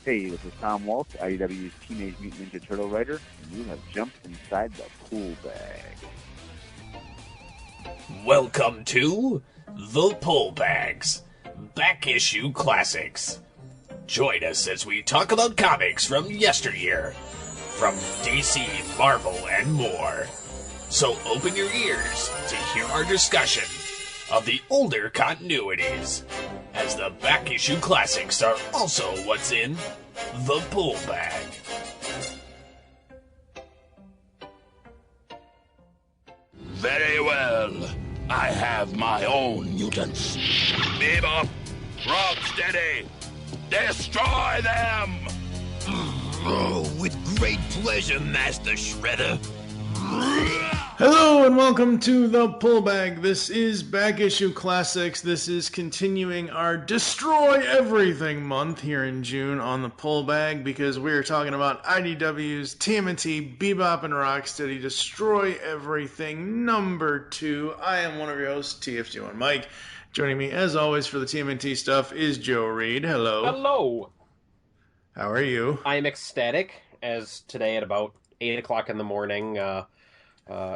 Hey, this is Tom Waltz, IDW's Teenage Mutant Ninja Turtle writer, and you have jumped inside the pool bag. Welcome to The Pull Bags, Back Issue Classics. Join us as we talk about comics from yesteryear, from DC, Marvel, and more. So open your ears to hear our discussion of the older continuities, as the Back Issue Classics are also what's in the Pull Bag. Very well. I have my own mutants. Bebop, Rocksteady, destroy them! Oh, with great pleasure, Master Shredder. Hello and welcome to The Pull Bag. This is Back Issue Classics. This is continuing our Destroy Everything month here in June on The Pull Bag because we're talking about IDW's TMNT Bebop and Rocksteady Destroy Everything number 2. I am one of your hosts, TFG1 Mike. Joining me as always for the TMNT stuff is Joe Reed. Hello. Hello. How are you? I am ecstatic, as today at about 8 o'clock in the morning,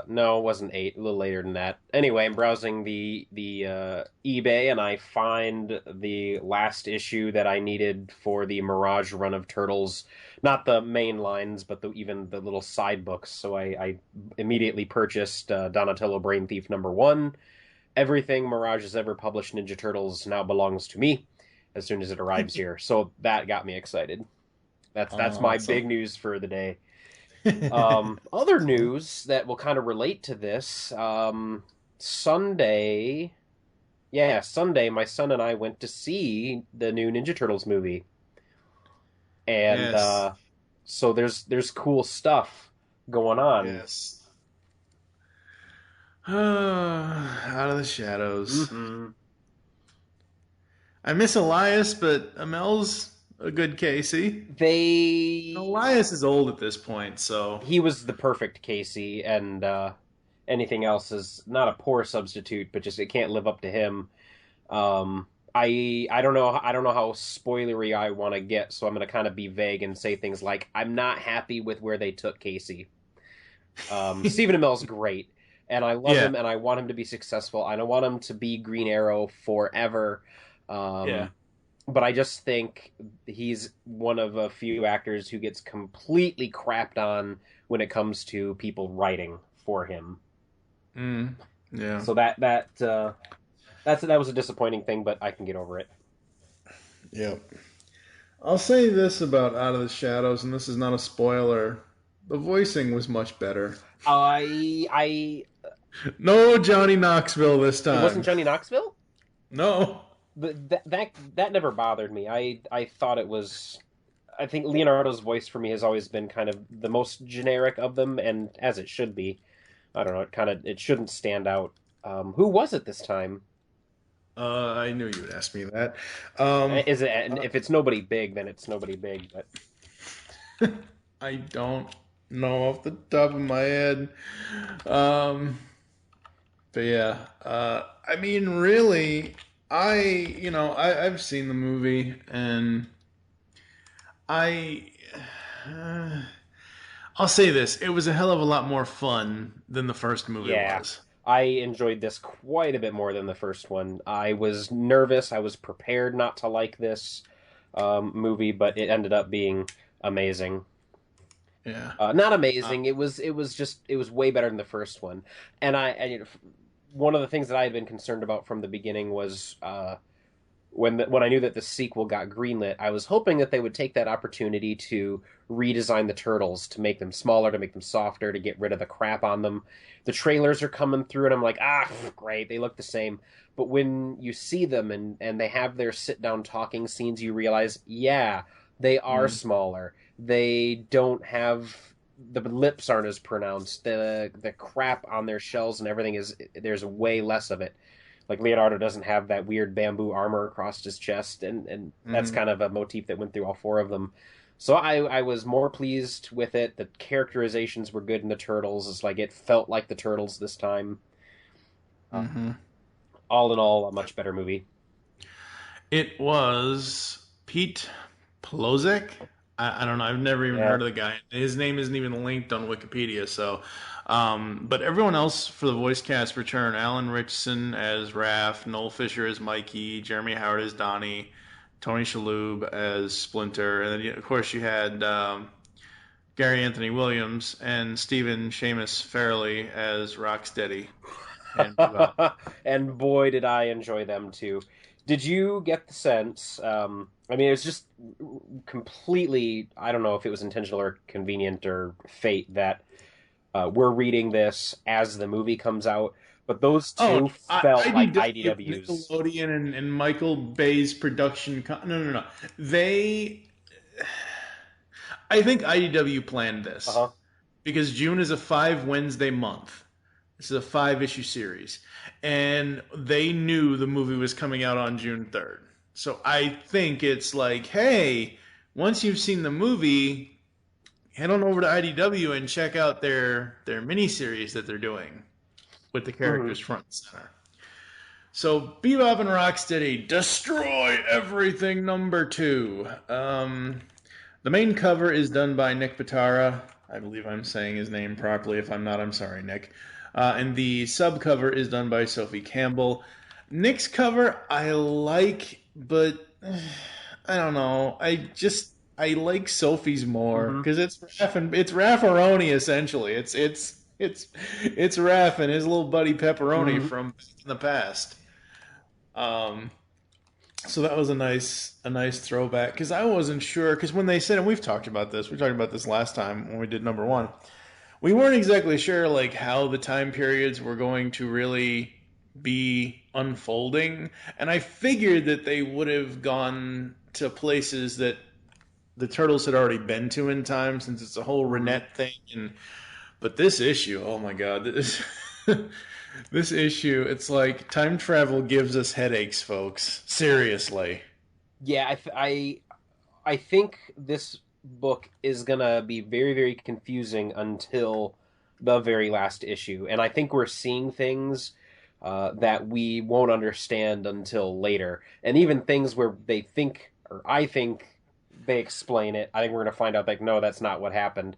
no, it wasn't 8, a little later than that. Anyway, I'm browsing the eBay, and I find the last issue that I needed for the Mirage run of Turtles. Not the main lines, but even the little side books. So I immediately purchased Donatello Brain Thief number 1. Everything Mirage has ever published Ninja Turtles now belongs to me as soon as it arrives here. So that got me excited. That's my big news for the day. Other news that will kind of relate to this, Sunday, my son and I went to see the new Ninja Turtles movie. And, Yes. So there's cool stuff going on. Yes. Out of the shadows. Mm-hmm. I miss Elias, but Amel's a good Casey. Elias is old at this point, so He was the perfect Casey, and anything else is not a poor substitute, but just it can't live up to him. I don't know how spoilery I want to get, so I'm going to kind of be vague and say things like I'm not happy with where they took Casey. Stephen Amell's great, and I love him, and I want him to be successful, and I want him to be Green Arrow forever. But I just think he's one of a few actors who gets completely crapped on when it comes to people writing for him. Yeah. So that was a disappointing thing, but I can get over it. Yep. I'll say this about Out of the Shadows, and this is not a spoiler. The voicing was much better. No Johnny Knoxville this time. It wasn't Johnny Knoxville? No. That never bothered me. I thought it was. I think Leonardo's voice for me has always been kind of the most generic of them, and as it should be. I don't know. It shouldn't stand out. Who was it this time? I knew you would ask me that. Is it? If it's nobody big, then it's nobody big. But I don't know off the top of my head. But yeah. I mean, really. I've seen the movie, and I'll say this. It was a hell of a lot more fun than the first movie was. I enjoyed this quite a bit more than the first one. I was nervous. I was prepared not to like this movie, but it ended up being amazing. Yeah. Not amazing. It was way better than the first one. And one of the things that I had been concerned about from the beginning was when I knew that the sequel got greenlit, I was hoping that they would take that opportunity to redesign the Turtles, to make them smaller, to make them softer, to get rid of the crap on them. The trailers are coming through, and I'm like, great, they look the same. But when you see them and they have their sit-down talking scenes, you realize, they are smaller. They don't have... The lips aren't as pronounced. The crap on their shells and everything there's way less of it. Like Leonardo doesn't have that weird bamboo armor across his chest, and that's kind of a motif that went through all 4 of them. So I was more pleased with it. The characterizations were good in the Turtles. It's like it felt like the Turtles this time. All in all, a much better movie. It was Pete Plozek? I don't know. I've never even Yeah. heard of the guy. His name isn't even linked on Wikipedia. So, but everyone else for the voice cast return: Alan Richardson as Raph, Noel Fisher as Mikey, Jeremy Howard as Donnie, Tony Shalhoub as Splinter, and then of course you had Gary Anthony Williams and Stephen Seamus Farrelly as Rocksteady. And, and boy, did I enjoy them too. Did you get the sense? I mean, it's just completely. I don't know if it was intentional or convenient or fate that we're reading this as the movie comes out. But those two felt like IDW's. Nickelodeon and Michael Bay's production. No. I think IDW planned this because June is a 5 Wednesday month. This is a 5-issue series. And they knew the movie was coming out on June 3rd. So I think it's like, hey, once you've seen the movie, head on over to IDW and check out their miniseries that they're doing with the characters front and center. So Bebop and Rocksteady, Destroy Everything #2. The main cover is done by Nick Pitara. I believe I'm saying his name properly. If I'm not, I'm sorry, Nick. And the subcover is done by Sophie Campbell. Nick's cover I like, but I don't know. I like Sophie's more because it's Raffaroni essentially. It's Raph and his little buddy Pepperoni from the past. So that was a nice throwback because I wasn't sure because when they said, and we talked about this last time when we did #1. We weren't exactly sure like how the time periods were going to really be unfolding, and I figured that they would have gone to places that the Turtles had already been to in time, since it's a whole Renet thing. But this issue, oh my god, this issue, it's like time travel gives us headaches, folks. Seriously. Yeah, I think this book is gonna be very, very confusing until the very last issue, and I think we're seeing things that we won't understand until later, and even things where they think, or I think they explain it. I think we're gonna find out like, no, that's not what happened.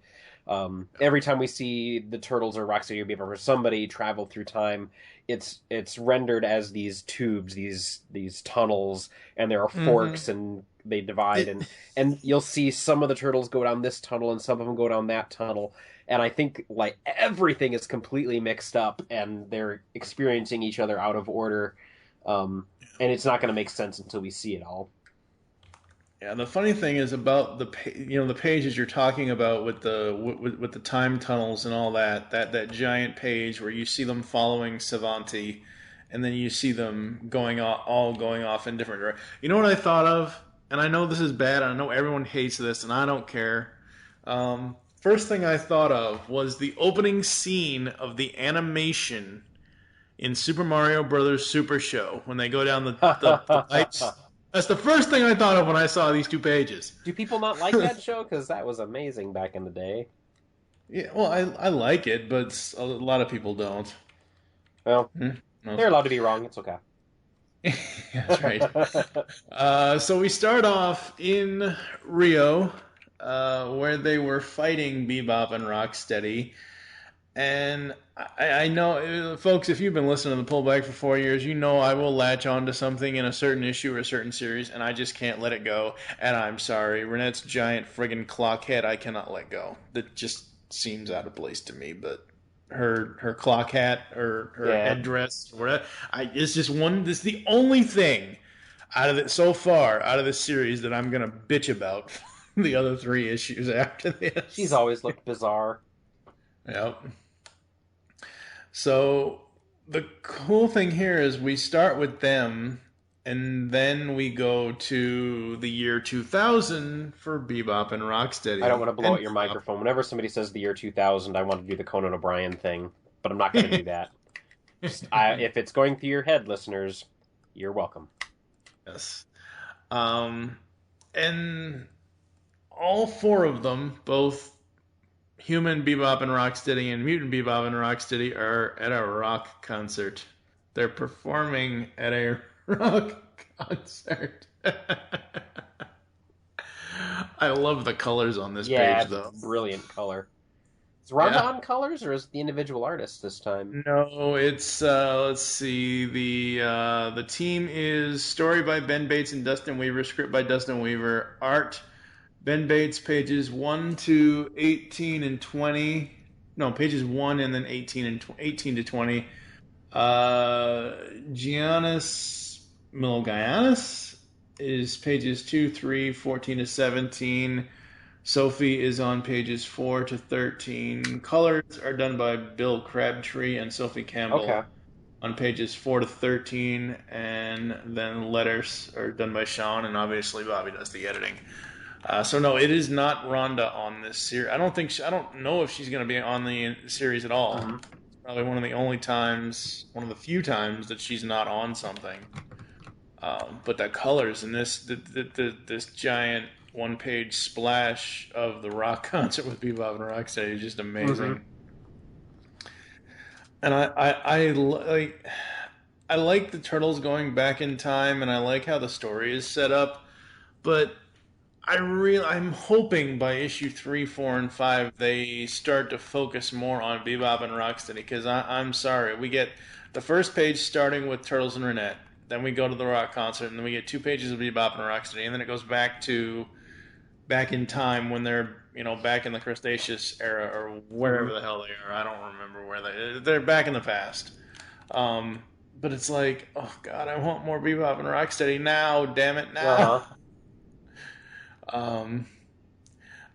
Every time we see the Turtles or Rocksteady or Bebop or somebody travel through time, it's rendered as these tubes, these tunnels, and there are forks and they divide, and you'll see some of the Turtles go down this tunnel and some of them go down that tunnel, and I think like everything is completely mixed up and they're experiencing each other out of order, and it's not going to make sense until we see it all. Yeah, the funny thing is about the pages you're talking about with the time tunnels and all that giant page where you see them following Savanti, and then you see them going off in different directions. You know what I thought of? And I know this is bad. I know everyone hates this, and I don't care. First thing I thought of was the opening scene of the animation in Super Mario Brothers Super Show when they go down the pipes. That's the first thing I thought of when I saw these 2 pages. Do people not like that show? Because that was amazing back in the day. Yeah, well, I like it, but a lot of people don't. Well, they're allowed to be wrong. It's okay. That's right. So we start off in Rio, where they were fighting Bebop and Rocksteady. And I know, folks, if you've been listening to the Pullback for 4 years, you know I will latch on to something in a certain issue or a certain series, and I just can't let it go. And I'm sorry, Renet's giant friggin' clock head, I cannot let go. That just seems out of place to me, but her clock hat or her headdress, whatever, it's just one. This is the only thing out of it so far out of this series that I'm gonna bitch about the other 3 issues after this. She's always looked bizarre. Yep. So the cool thing here is we start with them, and then we go to the year 2000 for Bebop and Rocksteady. I don't want to blow out your microphone. Whenever somebody says the year 2000, I want to do the Conan O'Brien thing, but I'm not going to do that. If it's going through your head, listeners, you're welcome. Yes. And all 4 of them, both Human Bebop and Rocksteady and Mutant Bebop and Rocksteady, are at a rock concert. They're performing at a rock concert. I love the colors on this Yeah, page, though. brilliant color. Is Rhonda on colors, or is it the individual artist this time? No, it's let's see. The team is story by Ben Bates and Dustin Weaver, script by Dustin Weaver, art Ben Bates, pages 1 to 18 and 20. No, pages 1 and then 18 to 20. Giannis Milgayanis is pages 2, 3, 14 to 17. Sophie is on pages 4 to 13. Colors are done by Bill Crabtree and Sophie Campbell on pages 4 to 13. And then letters are done by Sean, and obviously Bobby does the editing. So no, it is not Rhonda on this series. I don't know if she's going to be on the series at all. Mm-hmm. It's probably one of the few times that she's not on something. But the colors in this giant one-page splash of the rock concert with Bebop and Rocksteady is just amazing. Mm-hmm. And I like the Turtles going back in time, and I like how the story is set up, but I'm hoping by issue 3, 4, and 5 they start to focus more on Bebop and Rocksteady, because I'm sorry, we get the first page starting with Turtles and Renet, then we go to the rock concert, and then we get 2 pages of Bebop and Rocksteady, and then it goes back in time when they're back in the Cretaceous era or wherever the hell they are. I don't remember where they're back in the past. But it's like, oh god, I want more Bebop and Rocksteady now. Damn it, now.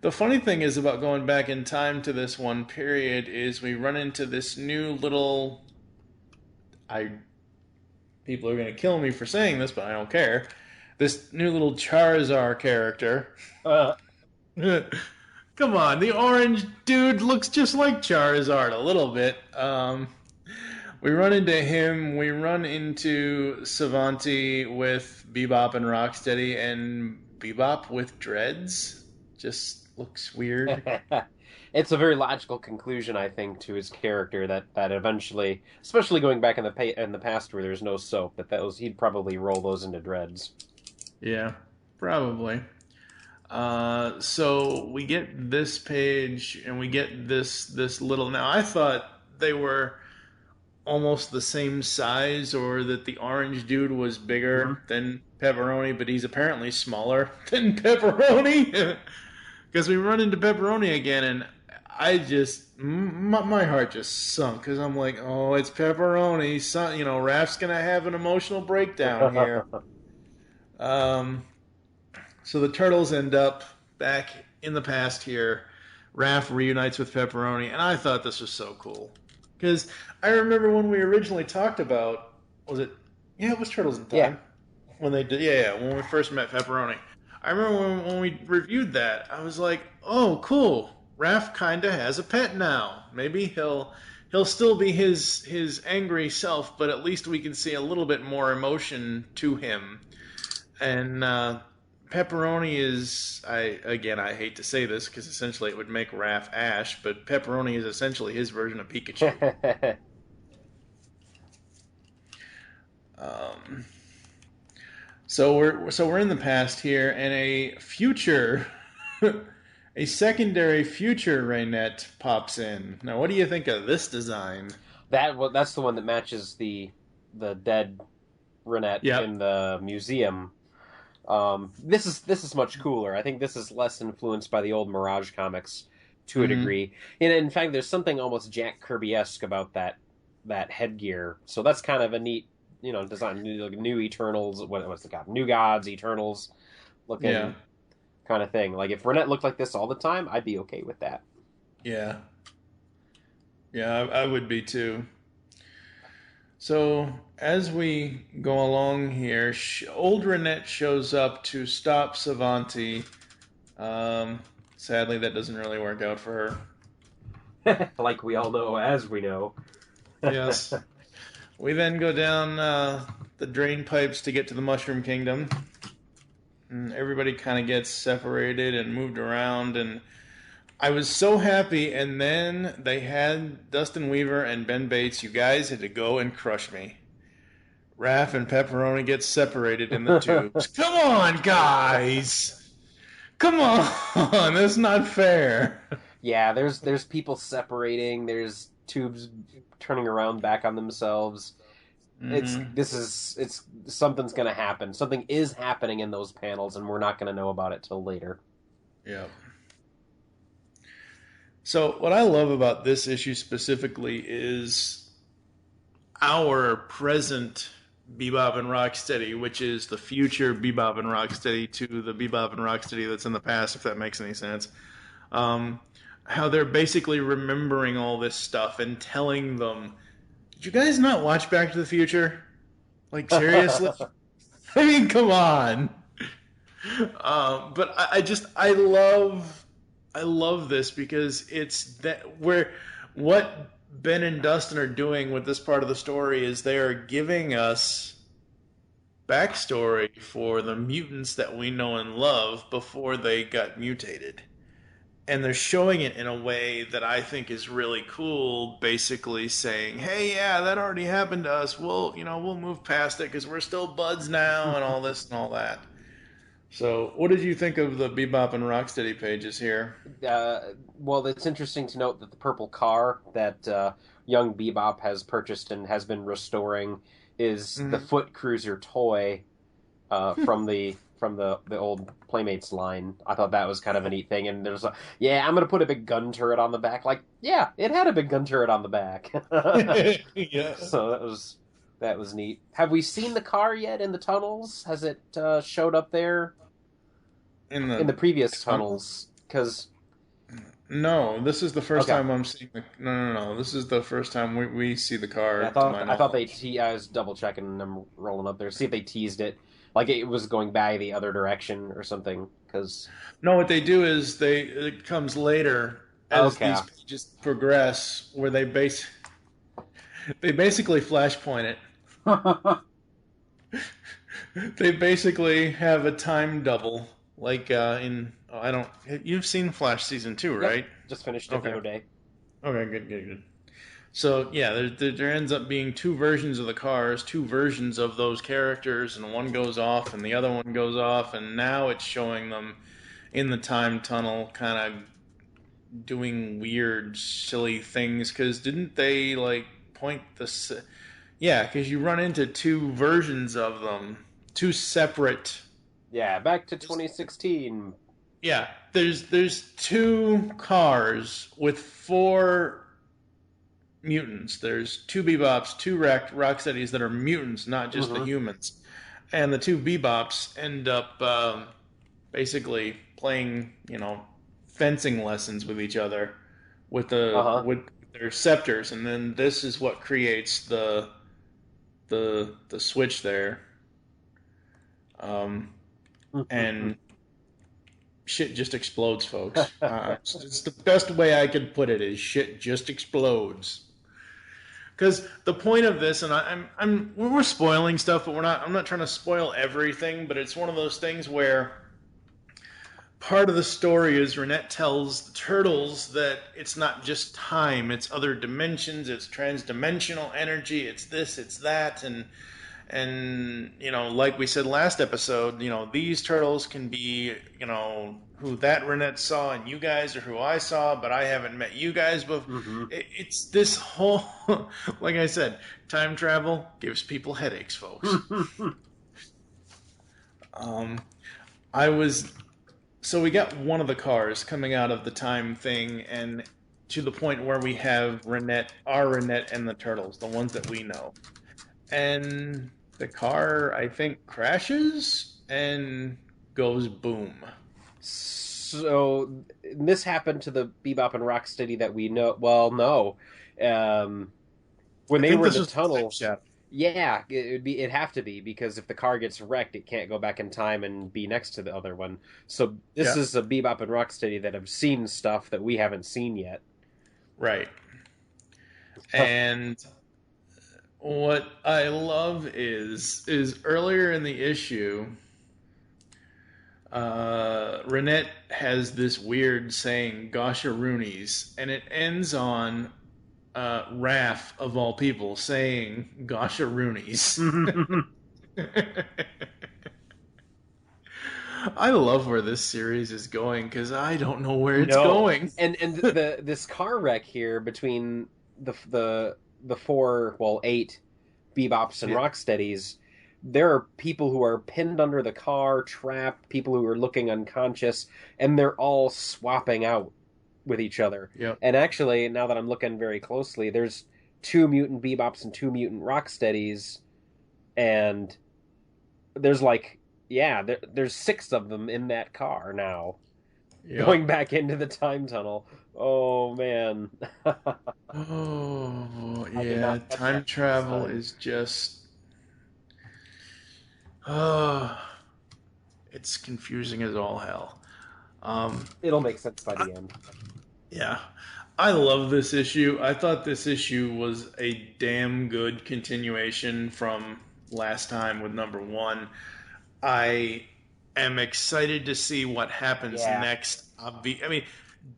The funny thing is about going back in time to this one period is we run into this new little. People are going to kill me for saying this, but I don't care. This new little Charizard character. Come on, the orange dude looks just like Charizard a little bit. We run into him. We run into Savanti with Bebop and Rocksteady, and Bebop with dreads. Just looks weird. It's a very logical conclusion, I think, to his character that eventually, especially going back in the past where there's no soap, he'd probably roll those into dreads. Yeah, probably. So we get this page, and we get this little. Now, I thought they were almost the same size, or that the orange dude was bigger than Pepperoni, but he's apparently smaller than Pepperoni. Because we run into Pepperoni again, and I just, my heart just sunk, because I'm like, oh, it's Pepperoni. Raph's going to have an emotional breakdown here. So the Turtles end up back in the past here. Raph reunites with Pepperoni, and I thought this was so cool. Because I remember when we originally talked about, it was Turtles in Time. Yeah. When they did, when we first met Pepperoni. I remember when we reviewed that, I was like, oh, cool. Raph kind of has a pet now. Maybe he'll still be his angry self, but at least we can see a little bit more emotion to him. And Pepperoni is, I hate to say this because essentially it would make Raph Ash, but Pepperoni is essentially his version of Pikachu. So we're in the past here, and a future, a secondary future Renet pops in. Now, what do you think of this design? That's the one that matches the dead Renet in the museum. This is much cooler. I think this is less influenced by the old Mirage comics to a degree. And in fact, there's something almost Jack Kirby-esque about that headgear. So that's kind of a neat, design. New Eternals, what's it called? New Gods, Eternals looking kind of thing. Like if Renet looked like this all the time, I'd be okay with that. Yeah. Yeah, I would be too. So, as we go along here, old Renet shows up to stop Savanti. Sadly, that doesn't really work out for her. Like we all know, as we know. Yes. We then go down the drain pipes to get to the Mushroom Kingdom. And everybody kind of gets separated and moved around, and I was so happy, and then they had Dustin Weaver and Ben Bates. You guys had to go and crush me. Raph and Pepperoni get separated in the tubes. Come on, guys! Come on, that's not fair. Yeah, there's people separating. There's tubes turning around back on themselves. Mm-hmm. It's something's gonna happen. Something is happening in those panels, and we're not gonna know about it till later. Yeah. So what I love about this issue specifically is our present Bebop and Rocksteady, which is the future Bebop and Rocksteady to the Bebop and Rocksteady that's in the past, if that makes any sense. How they're basically remembering all this stuff and telling them, did you guys not watch Back to the Future? Like, seriously? I mean, come on. But I love this because it's that where what Ben and Dustin are doing with this part of the story is they are giving us backstory for the mutants that we know and love before they got mutated. And they're showing it in a way that I think is really cool, basically saying, hey, yeah, that already happened to us. We'll move past it because we're still buds now and all this and all that. So, what did you think of the Bebop and Rocksteady pages here? Well, it's interesting to note that the purple car that young Bebop has purchased and has been restoring is the Foot Cruiser toy from the old Playmates line. I thought that was kind of a neat thing. And there's I'm gonna put a big gun turret on the back. Like, yeah, it had a big gun turret on the back. Yeah. So that was neat. Have we seen the car yet in the tunnels? Has it showed up there in the previous tunnels? Because no, this is the first time I'm seeing the. No. This is the first time we see the car. Yeah, I thought I was double checking them rolling up there, see if they teased it, like it was going back the other direction or something. Because no, what they do is it comes later as these pages progress, where they basically flashpoint it. They basically have a time double, like you've seen Flash season 2, right? Yep, just finished it the other day. Okay, good. So yeah, there ends up being two versions of the cars, two versions of those characters, and one goes off and the other one goes off, and now it's showing them in the time tunnel, kind of doing weird, silly things. Because didn't they point the? Yeah, because you run into two versions of them, two separate. Yeah, back to 2016. Yeah, there's two cars with four mutants. There's two Bebops, two Rocksteadies that are mutants, not just the humans. And the two Bebops end up basically playing, fencing lessons with each other with with their scepters, and then this is what creates the switch there. And shit just explodes, folks. It's the best way I could put it is shit just explodes. Because the point of this, and we're spoiling stuff, but I'm not trying to spoil everything, but it's one of those things where part of the story is Renet tells the Turtles that it's not just time, it's other dimensions, it's transdimensional energy, it's this, it's that, and like we said last episode, these turtles can be, who that Renet saw and you guys are who I saw, but I haven't met you guys before. It's this whole, like I said, time travel gives people headaches, folks. So we got one of the cars coming out of the time thing, and to the point where we have our Renet and the Turtles, the ones that we know. And the car, I think, crashes and goes boom. So this happened to the Bebop and Rocksteady that we know. Well, no, when they were in the tunnel, yeah, it'd have to be, because if the car gets wrecked, it can't go back in time and be next to the other one. So this is a Bebop and Rocksteady that have seen stuff that we haven't seen yet. Right. And what I love is earlier in the issue, Renet has this weird saying, "Gosharoonies," and it ends on Raph, of all people, saying "Gosharoonies." I love where this series is going because I don't know where it's No. going. And this car wreck here between the 8 Bebops and Yeah. Rocksteadies, there are people who are pinned under the car, trapped, people who are looking unconscious, and they're all swapping out with each other. Yep. And actually, now that I'm looking very closely, there's 2 mutant Bebops and 2 mutant Rocksteadies, and there's there's 6 of them in that car now, going back into the time tunnel. Oh man. Oh I did yeah, not catch time that travel last time. is just it's confusing as all hell. It'll make sense by the end. Yeah. I love this issue. I thought this issue was a damn good continuation from last time with number 1. I am excited to see what happens next. I mean,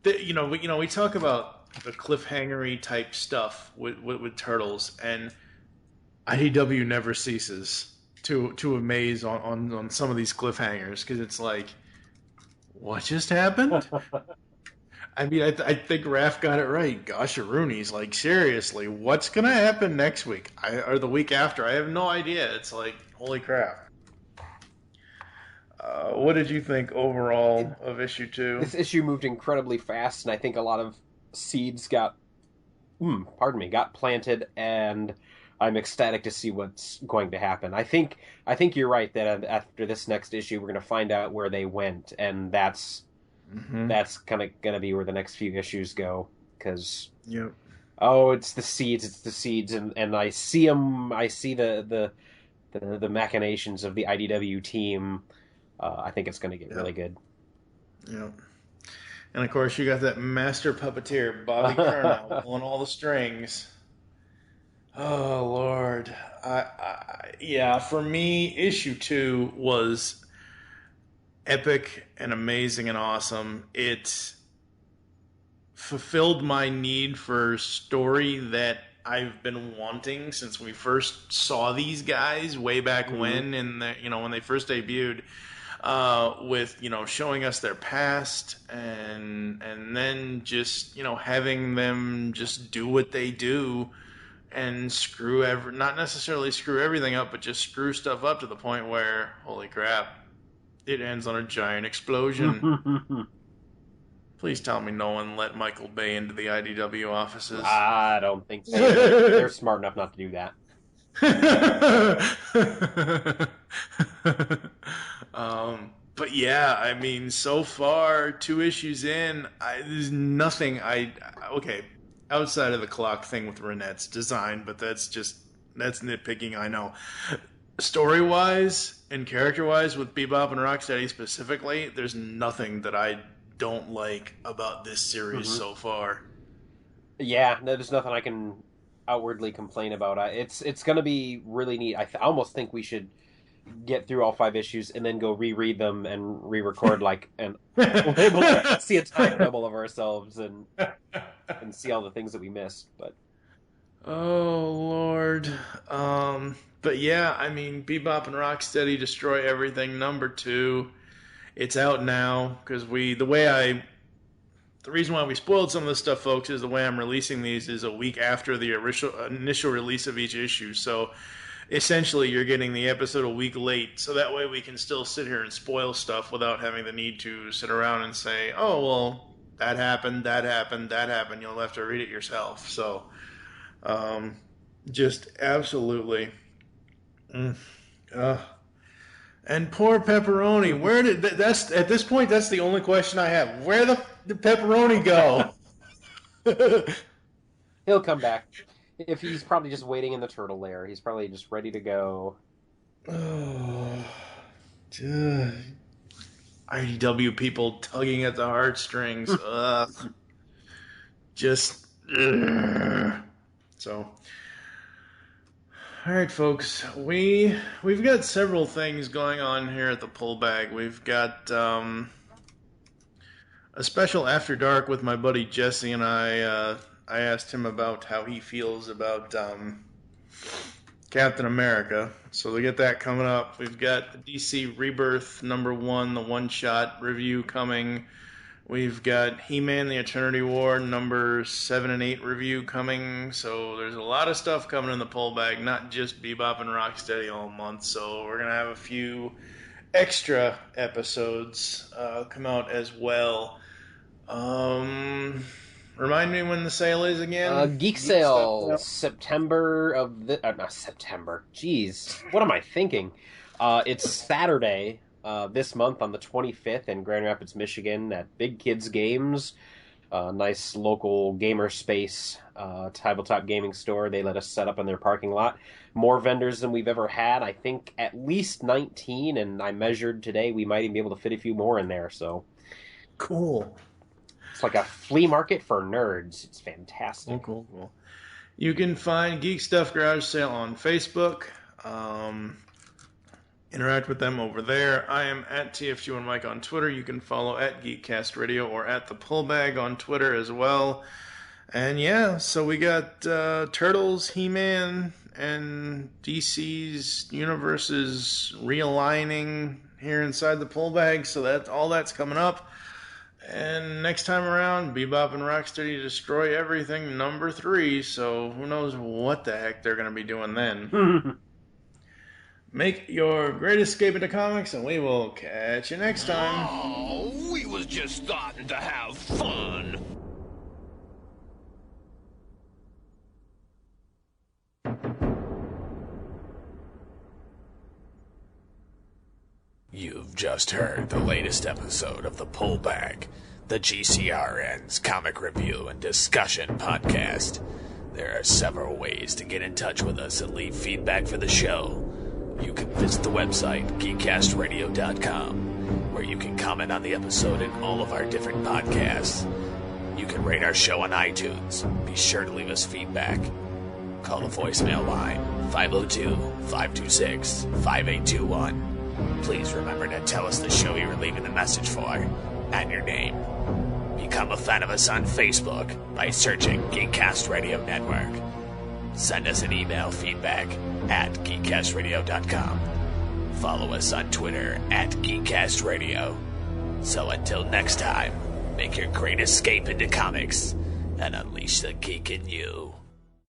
we talk about the cliffhangery type stuff with Turtles, and IDW never ceases to amaze on some of these cliffhangers because it's like, what just happened? I mean, I think Raph got it right. Gosh, Rooney's like, seriously, what's going to happen next week? Or the week after? I have no idea. It's like, holy crap. What did you think overall of issue 2? This issue moved incredibly fast, and I think a lot of seeds got planted, and I'm ecstatic to see what's going to happen. I think you're right that after this next issue, we're going to find out where they went, and that's kind of going to be where the next few issues go. Because it's the seeds, and I see them. I see the machinations of the IDW team. I think it's going to get really good. Yep. And of course, you got that master puppeteer, Bobby Curnow, pulling all the strings. Oh Lord, for me, issue 2 was epic and amazing and awesome. It fulfilled my need for story that I've been wanting since we first saw these guys way back when, when they first debuted. With showing us their past and then just having them just do what they do and not necessarily screw everything up, but just screw stuff up to the point where, holy crap, it ends on a giant explosion. Please tell me no one let Michael Bay into the IDW offices. I don't think so. They're smart enough not to do that. But yeah, I mean, so far 2 issues in, there's nothing outside of the clock thing with Renet's design, but that's nitpicking, I know. Story-wise and character-wise with Bebop and Rocksteady specifically, there's nothing that I don't like about this series so far. Yeah, there's nothing I can outwardly complain about. It's going to be really neat. I almost think we should get through all 5 issues and then go reread them and re-record and we'll be able to see a time double of ourselves and see all the things that we missed. But oh Lord, but yeah, I mean, Bebop and Rocksteady Destroy Everything number 2. It's out now because the reason why we spoiled some of this stuff, folks, is the way I'm releasing these is a week after the initial release of each issue. So essentially, you're getting the episode a week late, so that way we can still sit here and spoil stuff without having the need to sit around and say, oh, well, that happened. You'll have to read it yourself. So, just absolutely. And poor Pepperoni. At this point, that's the only question I have. Where did Pepperoni go? He'll come back. If he's probably just waiting in the turtle lair. He's probably just ready to go. Oh, IDW people tugging at the heartstrings. Ugh. So, all right, folks. We've got several things going on here at the Pull Bag. We've got a special After Dark with my buddy Jesse, and I asked him about how he feels about Captain America. So we get that coming up. We've got the DC Rebirth #1, the one-shot review coming. We've got He-Man, the Eternity War, number 7 and 8 review coming. So there's a lot of stuff coming in the pull bag, not just Bebop and Rocksteady all month. So we're going to have a few extra episodes come out as well. Remind me when the sale is again? Geek Sale, September of the... not September. Jeez. What am I thinking? It's Saturday this month on the 25th in Grand Rapids, Michigan at Big Kids Games. Nice local gamer space, tabletop gaming store. They let us set up in their parking lot. More vendors than we've ever had. I think at least 19, and I measured today. We might even be able to fit a few more in there, so... Cool. It's like a flea market for nerds. It's fantastic. Cool. You can find GEEK-STUFF Garage Sale on Facebook. Interact with them over there. I am at TFG and Mike on Twitter. You can follow at GeekCast Radio or at The Pullbag on Twitter as well. And yeah, so we got Turtles, He-Man, and DC's universes realigning here inside the Pullbag. So that's coming up. And next time around, Bebop and Rocksteady Destroy Everything #3, so who knows what the heck they're going to be doing then. Make your great escape into comics, and we will catch you next time. Oh, we was just starting to have fun. You've just heard the latest episode of The Pullback, the GCRN's comic review and discussion podcast. There are several ways to get in touch with us and leave feedback for the show. You can visit the website, GeekCastRadio.com, where you can comment on the episode and all of our different podcasts. You can rate our show on iTunes. Be sure to leave us feedback. Call the voicemail line, 502-526-5821. Please remember to tell us the show you were leaving the message for, and your name. Become a fan of us on Facebook by searching Geekcast Radio Network. Send us an email feedback at geekcastradio.com. Follow us on Twitter at Geekcast Radio. So until next time, make your great escape into comics and unleash the geek in you.